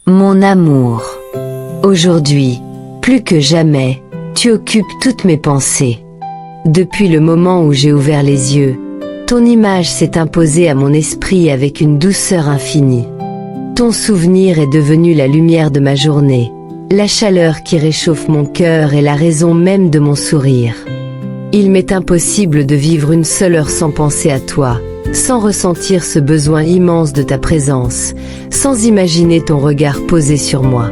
Mon amour. Aujourd'hui, plus que jamais, tu occupes toutes mes pensées. Depuis le moment où j'ai ouvert les yeux, ton image s'est imposée à mon esprit avec une douceur infinie. Ton souvenir est devenu la lumière de ma journée, la chaleur qui réchauffe mon cœur et la raison même de mon sourire. Il m'est impossible de vivre une seule heure sans penser à toi, sans ressentir ce besoin immense de ta présence, sans imaginer ton regard posé sur moi.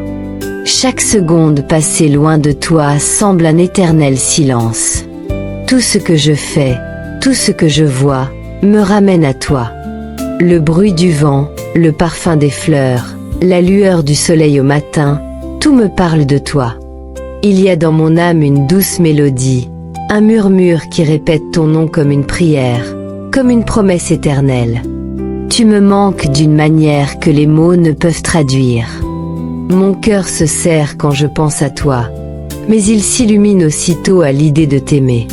Chaque seconde passée loin de toi semble un éternel silence. Tout ce que je fais, tout ce que je vois, me ramène à toi. Le bruit du vent, le parfum des fleurs, la lueur du soleil au matin, tout me parle de toi. Il y a dans mon âme une douce mélodie, un murmure qui répète ton nom comme une prière, comme une promesse éternelle. Tu me manques d'une manière que les mots ne peuvent traduire. Mon cœur se serre quand je pense à toi, mais il s'illumine aussitôt à l'idée de t'aimer.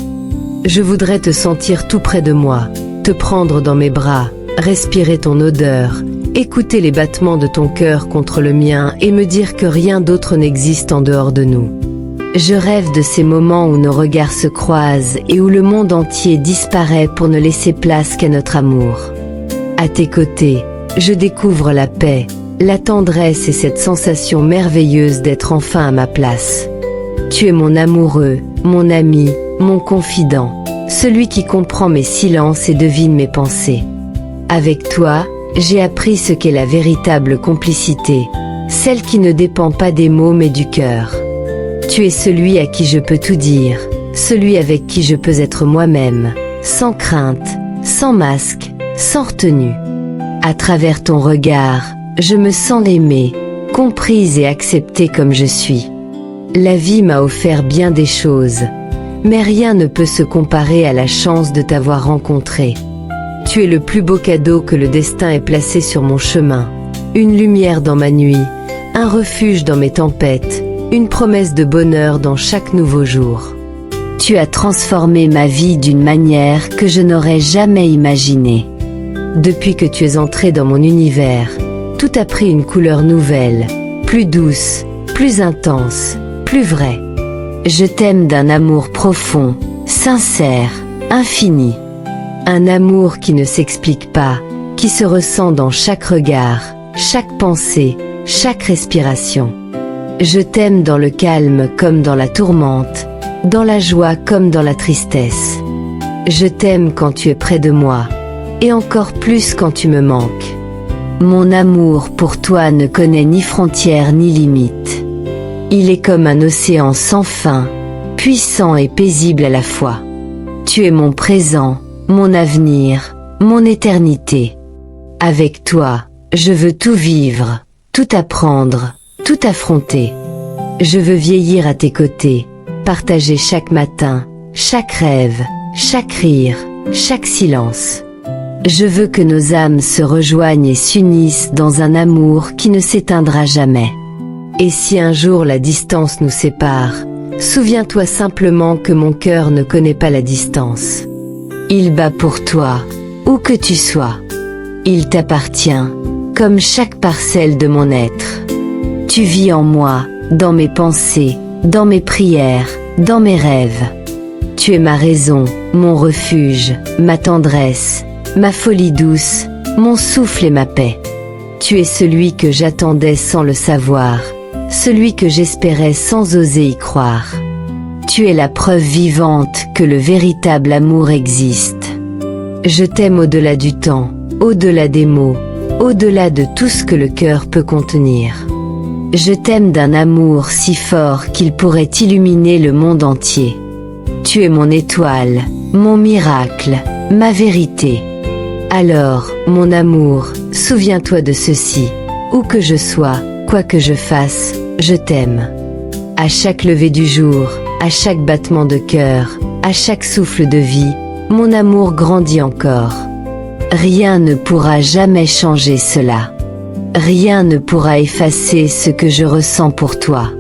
Je voudrais te sentir tout près de moi, te prendre dans mes bras, respirer ton odeur, écouter les battements de ton cœur contre le mien et me dire que rien d'autre n'existe en dehors de nous. Je rêve de ces moments où nos regards se croisent et où le monde entier disparaît pour ne laisser place qu'à notre amour. À tes côtés, je découvre la paix, la tendresse et cette sensation merveilleuse d'être enfin à ma place. Tu es mon amoureux, mon ami, mon confident, celui qui comprend mes silences et devine mes pensées. Avec toi, j'ai appris ce qu'est la véritable complicité, celle qui ne dépend pas des mots mais du cœur. Tu es celui à qui je peux tout dire, celui avec qui je peux être moi-même, sans crainte, sans masque, sans retenue. À travers ton regard, je me sens aimée, comprise et acceptée comme je suis. La vie m'a offert bien des choses, mais rien ne peut se comparer à la chance de t'avoir rencontré. Tu es le plus beau cadeau que le destin ait placé sur mon chemin, une lumière dans ma nuit, un refuge dans mes tempêtes, une promesse de bonheur dans chaque nouveau jour. Tu as transformé ma vie d'une manière que je n'aurais jamais imaginée. Depuis que tu es entré dans mon univers, tout a pris une couleur nouvelle, plus douce, plus intense, plus vraie. Je t'aime d'un amour profond, sincère, infini. Un amour qui ne s'explique pas, qui se ressent dans chaque regard, chaque pensée, chaque respiration. Je t'aime dans le calme comme dans la tourmente, dans la joie comme dans la tristesse. Je t'aime quand tu es près de moi, et encore plus quand tu me manques. Mon amour pour toi ne connaît ni frontières ni limites. Il est comme un océan sans fin, puissant et paisible à la fois. Tu es mon présent, mon avenir, mon éternité. Avec toi, je veux tout vivre, tout apprendre, tout affronter. Je veux vieillir à tes côtés, partager chaque matin, chaque rêve, chaque rire, chaque silence. Je veux que nos âmes se rejoignent et s'unissent dans un amour qui ne s'éteindra jamais. Et si un jour la distance nous sépare, souviens-toi simplement que mon cœur ne connaît pas la distance. Il bat pour toi, où que tu sois. Il t'appartient, comme chaque parcelle de mon être. Tu vis en moi, dans mes pensées, dans mes prières, dans mes rêves. Tu es ma raison, mon refuge, ma tendresse, ma folie douce, mon souffle et ma paix. Tu es celui que j'attendais sans le savoir, celui que j'espérais sans oser y croire. Tu es la preuve vivante que le véritable amour existe. Je t'aime au-delà du temps, au-delà des mots, au-delà de tout ce que le cœur peut contenir. Je t'aime d'un amour si fort qu'il pourrait illuminer le monde entier. Tu es mon étoile, mon miracle, ma vérité. Alors, mon amour, souviens-toi de ceci. Où que je sois, quoi que je fasse, je t'aime. À chaque lever du jour, à chaque battement de cœur, à chaque souffle de vie, mon amour grandit encore. Rien ne pourra jamais changer cela. Rien ne pourra effacer ce que je ressens pour toi.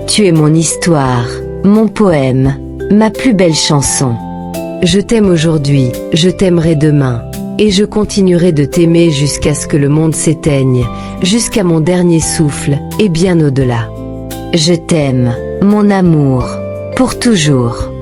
Tu es mon histoire, mon poème, ma plus belle chanson. Je t'aime aujourd'hui, je t'aimerai demain. Et je continuerai de t'aimer jusqu'à ce que le monde s'éteigne, jusqu'à mon dernier souffle, et bien au-delà. Je t'aime, mon amour, pour toujours.